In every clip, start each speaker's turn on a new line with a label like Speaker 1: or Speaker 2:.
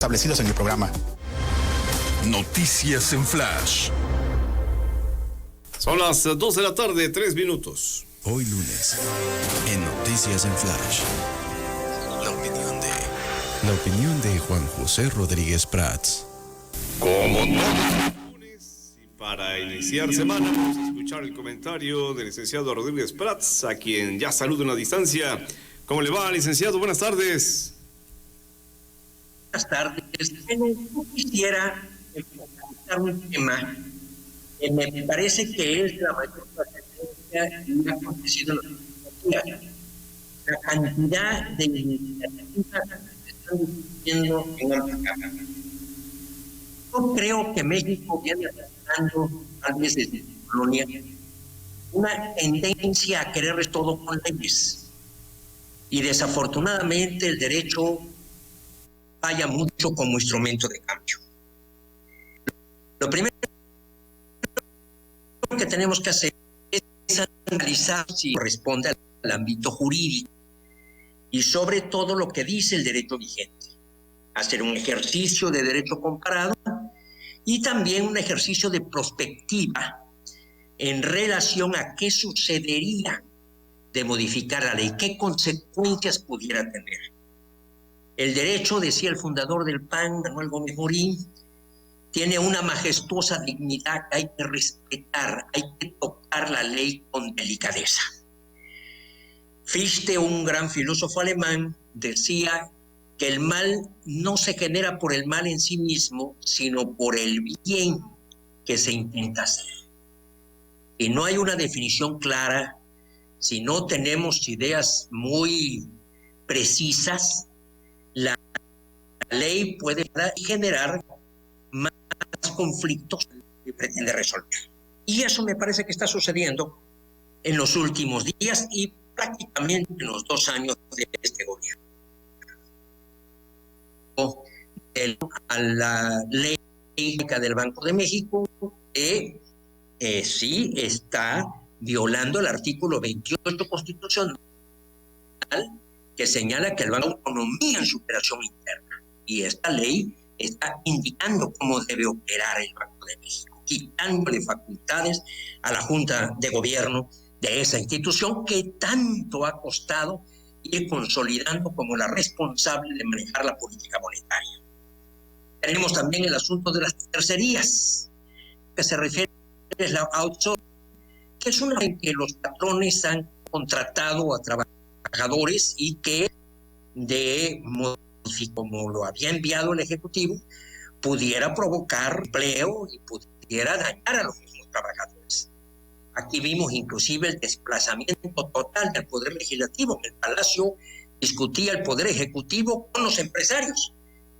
Speaker 1: establecidos en el programa.
Speaker 2: Noticias en Flash.
Speaker 3: Son las 2 de la tarde, 3 minutos.
Speaker 2: Hoy lunes, en Noticias en Flash. La opinión de Juan José Rodríguez Prats.
Speaker 3: Como todos los lunes, y para iniciar semana, vamos a escuchar el comentario del licenciado Rodríguez Prats, a quien ya saludo en la distancia. ¿Cómo le va, licenciado? Buenas tardes.
Speaker 4: Buenas tardes. Bueno, yo quisiera comentar un tema que me parece que es la mayor trascendencia que ha acontecido en los últimos días. La cantidad de iniciativas que se están discutiendo en ambas cámaras. Yo creo que México viene arrastrando, tal vez desde su colonia, una tendencia a querer todo con leyes. Y desafortunadamente el derecho falla mucho como instrumento de cambio. Lo primero que tenemos que hacer es analizar si corresponde al ámbito jurídico y sobre todo lo que dice el derecho vigente. Hacer un ejercicio de derecho comparado y también un ejercicio de prospectiva en relación a qué sucedería de modificar la ley, qué consecuencias pudiera tener. El derecho, decía el fundador del PAN, Manuel Gómez Morín, tiene una majestuosa dignidad que hay que respetar, hay que tocar la ley con delicadeza. Fichte, un gran filósofo alemán, decía que el mal no se genera por el mal en sí mismo, sino por el bien que se intenta hacer. Y no hay una definición clara, si no tenemos ideas muy precisas, la ley puede generar más conflictos que pretende resolver. Y eso me parece que está sucediendo en los últimos días y prácticamente en los 2 años de este gobierno. A la ley del Banco de México, que sí está violando el artículo 28 constitucional, que señala que el banco tiene autonomía en su operación interna. Y esta ley está indicando cómo debe operar el Banco de México, quitándole facultades a la Junta de Gobierno de esa institución que tanto ha costado ir consolidando como la responsable de manejar la política monetaria. Tenemos también el asunto de las tercerías, que se refiere a la outsourcing, que es una en que los patrones han contratado a trabajadores y que como lo había enviado el Ejecutivo, pudiera provocar empleo y pudiera dañar a los mismos trabajadores. Aquí vimos inclusive el desplazamiento total del Poder Legislativo. En el Palacio discutía el Poder Ejecutivo con los empresarios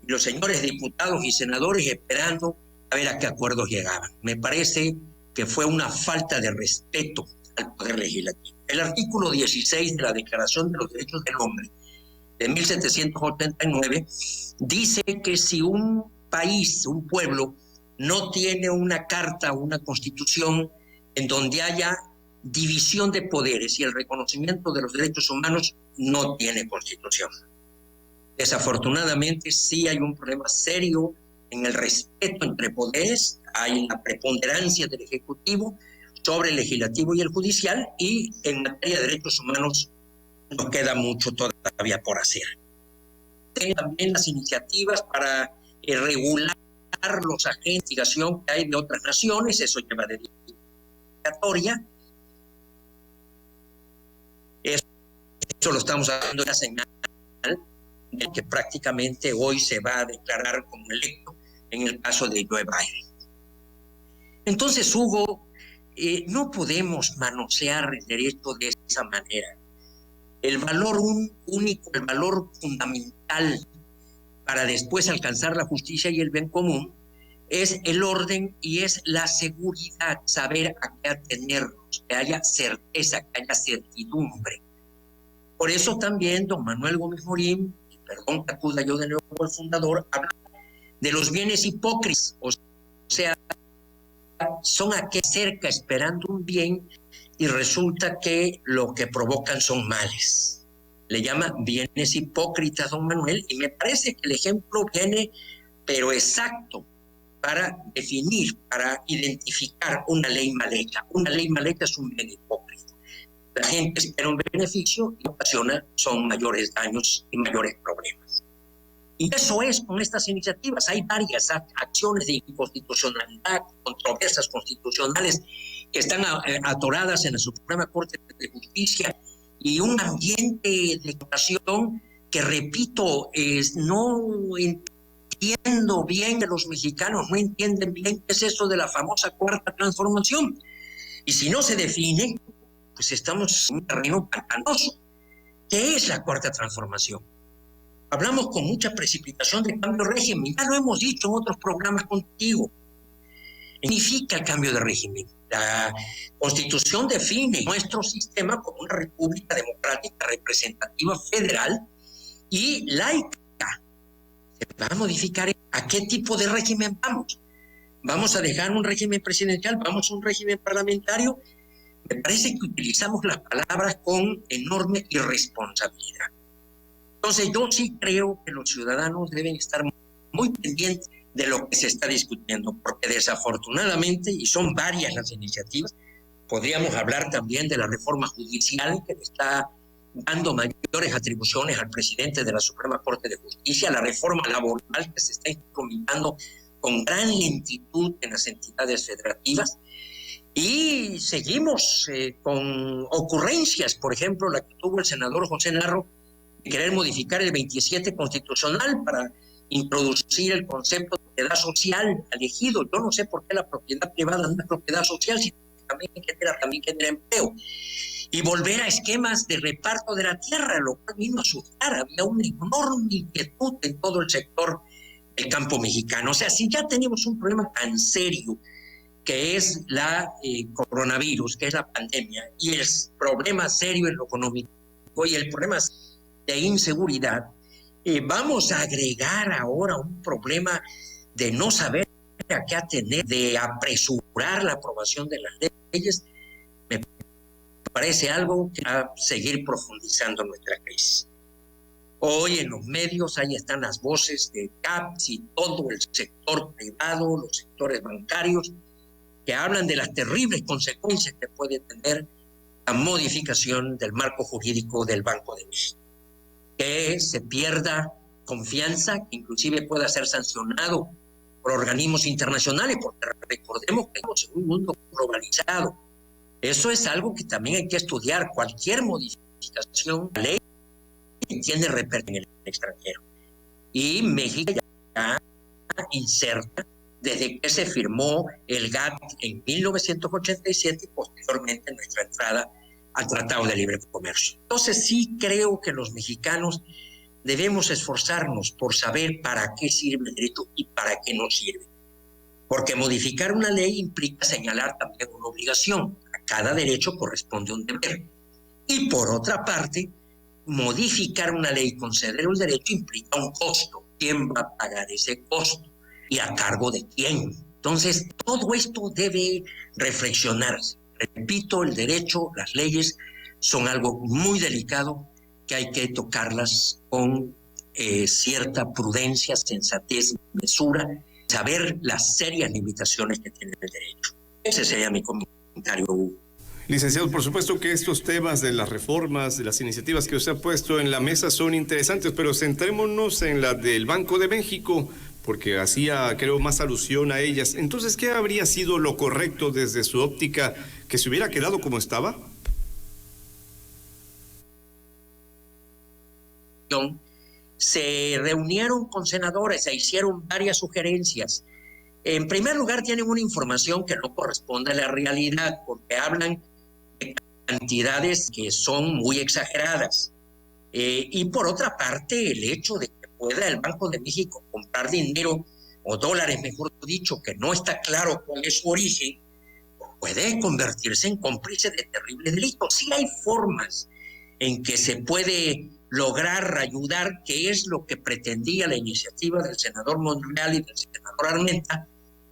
Speaker 4: y los señores diputados y senadores esperando a ver a qué acuerdos llegaban. Me parece que fue una falta de respeto al Poder Legislativo. El artículo 16 de la Declaración de los Derechos del Hombre de 1789 dice que si un país, un pueblo, no tiene una carta o una constitución en donde haya división de poderes y el reconocimiento de los derechos humanos, no tiene constitución. Desafortunadamente sí hay un problema serio en el respeto entre poderes, hay la preponderancia del Ejecutivo sobre el Legislativo y el Judicial, y en materia de derechos humanos nos queda mucho todavía por hacer. También las iniciativas para regular los agentes de investigación que hay de otras naciones, eso lleva de dedicatoria. Eso lo estamos haciendo ya señal de que prácticamente hoy se va a declarar como electo en el caso de Joe Biden. Entonces, Hugo, no podemos manosear el derecho de esa manera. El valor único, el valor fundamental para después alcanzar la justicia y el bien común es el orden y es la seguridad, saber a qué atenernos, que haya certeza, que haya certidumbre. Por eso también don Manuel Gómez Morín, y perdón que acuda yo de nuevo al fundador, habla de los bienes hipócritas, o sea, son aquellos cerca esperando un bien y resulta que lo que provocan son males. le llama bienes hipócritas, don Manuel, y me parece que el ejemplo viene, pero exacto, para definir, para identificar una ley mal hecha. Una ley mal hecha es un bien hipócrita. La gente espera un beneficio y ocasiona son mayores daños y mayores problemas. Y eso es con estas iniciativas. Hay varias acciones de inconstitucionalidad, controversias constitucionales que están atoradas en la Suprema Corte de Justicia y un ambiente de votación que, repito, no entiendo bien, que los mexicanos no entienden bien qué es eso de la famosa cuarta transformación. Y si no se define, pues estamos en un terreno pantanoso. ¿Qué es la cuarta transformación? Hablamos con mucha precipitación de cambio de régimen, ya lo hemos dicho en otros programas contigo. ¿Qué significa el cambio de régimen? La Constitución define nuestro sistema como una república democrática, representativa, federal y laica. ¿Se va a modificar? ¿A qué tipo de régimen vamos? ¿Vamos a dejar un régimen presidencial? ¿Vamos a un régimen parlamentario? Me parece que utilizamos las palabras con enorme irresponsabilidad. Entonces yo sí creo que los ciudadanos deben estar muy pendientes de lo que se está discutiendo, porque desafortunadamente, y son varias las iniciativas, podríamos hablar también de la reforma judicial que le está dando mayores atribuciones al presidente de la Suprema Corte de Justicia, la reforma laboral que se está instrumentando con gran lentitud en las entidades federativas, y seguimos con ocurrencias, por ejemplo, la que tuvo el senador José Narro, de querer modificar el 27 constitucional para introducir el concepto de propiedad social al ejido. Yo no sé por qué la propiedad privada no es propiedad social, si también genera empleo. Y volver a esquemas de reparto de la tierra, lo cual vino a asustar. Había una enorme inquietud en todo el sector del campo mexicano. O sea, si ya tenemos un problema tan serio que es la coronavirus, que es la pandemia, y el problema serio en lo económico y el problema de inseguridad, vamos a agregar ahora un problema de no saber a qué atender, de apresurar la aprobación de las leyes. Me parece algo que va a seguir profundizando nuestra crisis. Hoy en los medios ahí están las voces de CAPS y todo el sector privado, los sectores bancarios, que hablan de las terribles consecuencias que puede tener la modificación del marco jurídico del Banco de México. Que se pierda confianza, que inclusive pueda ser sancionado por organismos internacionales, porque recordemos que estamos en un mundo globalizado. Eso es algo que también hay que estudiar. Cualquier modificación de la ley tiene repercusión en el extranjero. Y México ya inserta desde que se firmó el GATT en 1987 y posteriormente nuestra entrada al Tratado de Libre Comercio. Entonces sí creo que los mexicanos debemos esforzarnos por saber para qué sirve el derecho y para qué no sirve. Porque modificar una ley implica señalar también una obligación. A cada derecho corresponde un deber. Y por otra parte, modificar una ley y conceder un derecho implica un costo. ¿Quién va a pagar ese costo? ¿Y a cargo de quién? Entonces, todo esto debe reflexionarse. Repito, el derecho, las leyes son algo muy delicado que hay que tocarlas con cierta prudencia, sensatez, mesura, saber las serias limitaciones que tiene el derecho. Ese sería mi comentario, Hugo.
Speaker 3: Licenciado, por supuesto que estos temas de las reformas, de las iniciativas que usted ha puesto en la mesa son interesantes, pero centrémonos en la del Banco de México, porque hacía, creo, más alusión a ellas. Entonces, ¿qué habría sido lo correcto desde su óptica? ¿Que se hubiera quedado como estaba?
Speaker 4: Se reunieron con senadores, se hicieron varias sugerencias. En primer lugar, tienen una información que no corresponde a la realidad, porque hablan de cantidades que son muy exageradas. Y por otra parte, el hecho de que pueda el Banco de México comprar dinero o dólares, mejor dicho, que no está claro cuál es su origen, puede convertirse en cómplice de terribles delitos. Sí hay formas en que se puede lograr ayudar, que es lo que pretendía la iniciativa del senador Monreal y del senador Armenta,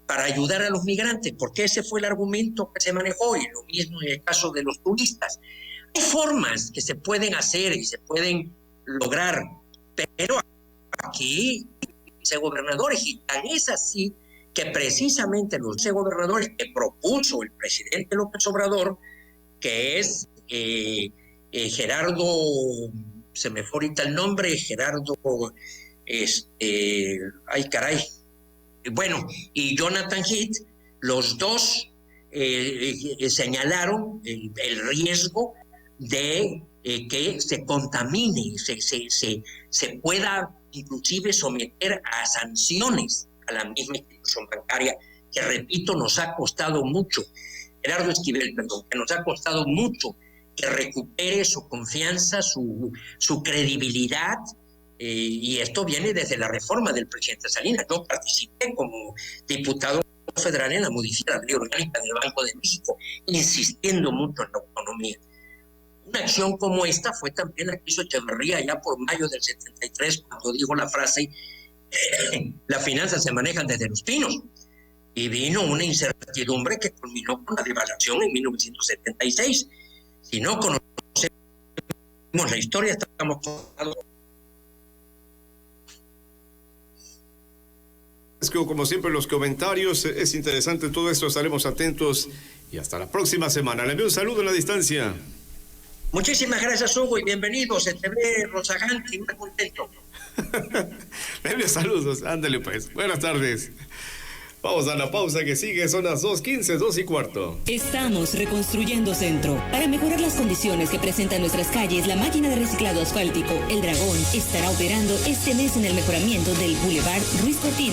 Speaker 4: para ayudar a los migrantes, porque ese fue el argumento que se manejó, y lo mismo en el caso de los turistas. Hay formas que se pueden hacer y se pueden lograr, pero aquí vicegobernadores, y tan es así que precisamente los vicegobernadores que propuso el presidente López Obrador, que es Gerardo, se me fue ahorita el nombre, Gerardo, ay caray, bueno, y Jonathan Heath, los dos señalaron el riesgo de que se contamine, se pueda inclusive someter a sanciones a la misma institución bancaria, que repito, nos ha costado mucho, Gerardo Esquivel, perdón, que nos ha costado mucho que recupere su confianza, su credibilidad, y esto viene desde la reforma del presidente Salinas. Yo participé como diputado federal en la modificación de la ley orgánica del Banco de México, insistiendo mucho en la autonomía. Una acción como esta fue también la que hizo Echeverría ya por mayo del 73, cuando dijo la frase, las finanzas se manejan desde los pinos. Y vino una incertidumbre que culminó con la devaluación en 1976. Si no conocemos la historia, estamos
Speaker 3: como siempre, los comentarios, es interesante todo esto, estaremos atentos y hasta la próxima semana. Le envío un saludo en la distancia.
Speaker 4: Muchísimas gracias, Hugo, y bienvenido. Se te ve rozagante y muy contento.
Speaker 3: Le envío saludos, ándale pues. Buenas tardes. Vamos a la pausa que sigue, son las 2:15, 2:15.
Speaker 1: Estamos reconstruyendo Centro. Para mejorar las condiciones que presentan nuestras calles, la máquina de reciclado asfáltico El Dragón estará operando este mes en el mejoramiento del Boulevard Ruiz Cortines.